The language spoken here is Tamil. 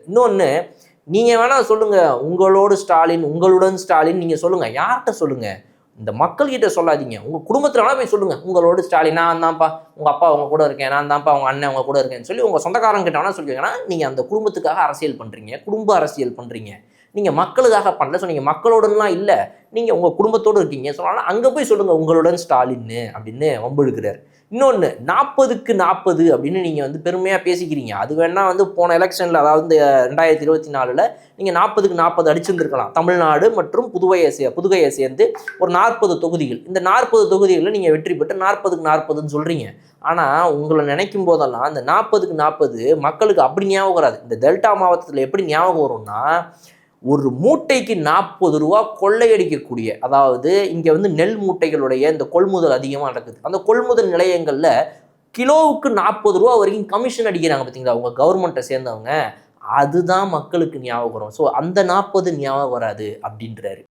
இன்னொன்று, நீங்கள் வேணால் சொல்லுங்கள் உங்களோடு ஸ்டாலின், உங்களுடன் ஸ்டாலின் நீங்கள் சொல்லுங்கள், யார்கிட்ட சொல்லுங்கள், இந்த மக்கள்கிட்ட சொல்லாதீங்க. உங்கள் குடும்பத்தில் வேணால் போய் சொல்லுங்கள், உங்களோட ஸ்டாலின் நான் தான்ப்பா, உங்கள் அப்பா அவங்க கூட இருக்கேன், நான் தான்ப்பா உங்கள் அண்ணன் அவங்க கூட இருக்கேன்னு சொல்லி உங்கள் சொந்தக்காரங்கிட்ட வேணால் சொல்லுவீங்க. ஏன்னா நீங்கள் அந்த குடும்பத்துக்காக அரசியல் பண்ணுறீங்க, குடும்ப அரசியல் பண்ணுறீங்க, நீங்கள் மக்களுக்காக பண்ணல. ஸோ நீங்கள் மக்களோடலாம் இல்லை, நீங்கள் உங்கள் குடும்பத்தோடு இருக்கீங்க. ஸோ ஆனால் அங்கே போய் சொல்லுங்கள் உங்களுடன் ஸ்டாலின்னு அப்படின்னு வம்பெழுக்கிறார். இன்னொன்று, 40க்கு 40 அப்படின்னு நீங்கள் வந்து பெருமையாக பேசிக்கிறீங்க. அது வேணால் வந்து போன எலெக்ஷனில், அதாவது இந்த 2024 நீங்கள் 40க்கு 40 அடிச்சிருந்துருக்கலாம். தமிழ்நாடு மற்றும் புதுகையை சேர்ந்து ஒரு 40 தொகுதிகள். இந்த 40 தொகுதிகளில் நீங்கள் வெற்றி பெற்று 40க்கு 40ன்னு சொல்கிறீங்க. ஆனால் உங்களை நினைக்கும் போதெல்லாம் இந்த 40க்கு 40 மக்களுக்கு அப்படி ஞாபகம் வராது. இந்த டெல்டா மாவட்டத்தில் எப்படி ஞாபகம் வரும்னா, ஒரு மூட்டைக்கு 40 ரூபா கொள்ளையடிக்கக்கூடிய, அதாவது இங்கே வந்து நெல் மூட்டைகளுடைய இந்த கொள்முதல் அதிகமாக நடக்குது. அந்த கொள்முதல் நிலையங்களில் கிலோவுக்கு 40 ரூபா வரைக்கும் கமிஷன் அடிக்கிறாங்க பார்த்தீங்களா அவங்க கவர்மெண்ட்டை சேர்ந்தவங்க. அதுதான் மக்களுக்கு ஞாபகம் வரும். ஸோ அந்த 40 ஞாபகம் வராது அப்படின்றாரு.